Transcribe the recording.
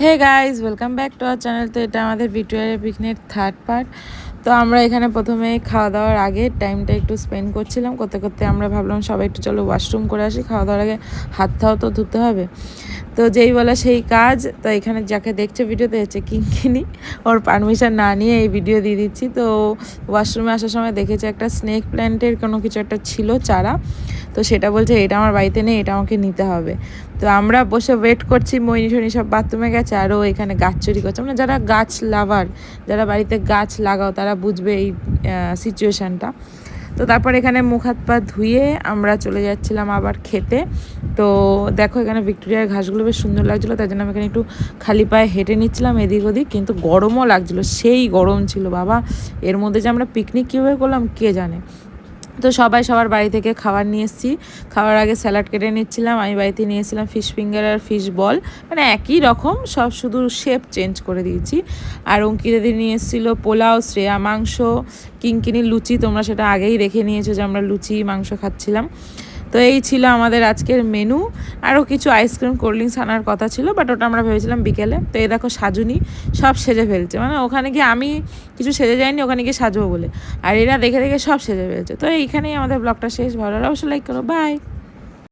Hey guys, welcome back to our channel. তো এটা আমাদের ভিক্টোরিয়া পিকনিক থার্ড পার্ট। তো আমরা এখানে প্রথমে খাওয়া দাওয়ার আগে টাইমটা একটু স্পেন্ড করছিলাম। করতে করতে আমরা ভাবলাম সবাই একটু চলো ওয়াশরুম করে আসি, খাওয়া দাওয়ার আগে হাতটাও তো ধুতে হবে। তো যেই বলা সেই কাজ। তো এখানে যাকে দেখছো ভিডিওতে হচ্ছে কিঙ্কিনি, ওর পারমিশন না নিয়ে এই ভিডিও দিয়ে দিচ্ছি। তো ওয়াশরুমে আসার সময় দেখেছে একটা স্নেক প্ল্যান্টের কোনো কিছু একটা ছিল চারা। তো সেটা বলছে এটা আমার বাড়িতে নেই, এটা আমাকে নিতে হবে। তো আমরা বসে ওয়েট করছি, মইনি ঠনি সব বাথরুমে গেছে আর ও এখানে গাছ চুরি করছে। মানে যারা গাছ লাভার, যারা বাড়িতে গাছ লাগাও তারা বুঝবে এই সিচুয়েশানটা। তো তারপর এখানে মুখ হাত পা ধুয়ে আমরা চলে যাচ্ছিলাম আবার খেতে। তো দেখো এখানে ভিক্টোরিয়ার ঘাসগুলো বেশ সুন্দর লাগছিলো, তাই জন্য আমি এখানে একটু খালি পায়ে হেঁটে নিচ্ছিলাম এদিক ওদিক। কিন্তু গরমও লাগছিলো, সেই গরম ছিল বাবা। এর মধ্যে যে আমরা পিকনিক কীভাবে করলাম কে জানে। তো সবাই সবার বাড়ি থেকে খাবার নিয়ে এসেছি। খাওয়ার আগে স্যালাড কেটে নিচ্ছিলাম। আমি বাড়িতে নিয়ে এসেছিলাম ফিশ ফিঙ্গার আর ফিশ বল, মানে একই রকম, সব শুধু শেপ চেঞ্জ করে দিয়েছি। আর অঙ্কিতাদি নিয়ে এসেছিলো পোলাও, শ্রেয়া মাংস, কিঙ্কিনি লুচি। তোমরা সেটা আগেই দেখে নিয়েছো যে আমরা লুচি মাংস খাচ্ছিলাম। তো এই ছিল আমাদের আজকের মেনু। আরও কিছু আইসক্রিম কোল্ড ড্রিঙ্কস আনার কথা ছিল, বাট ওটা আমরা ভেবেছিলাম বিকেলে। তো এই দেখো সাজুনি সব সেজে ফেলছে, মানে ওখানে গিয়ে আমি কিছু সেজে যাইনি, ওখানে গিয়ে সাজবো বলে। আর এরা দেখে দেখে সব সেজে ফেলছে। তো এইখানেই আমাদের ব্লগটা শেষ। ভালো লাগলে অবশ্যই লাইক করো। বাই।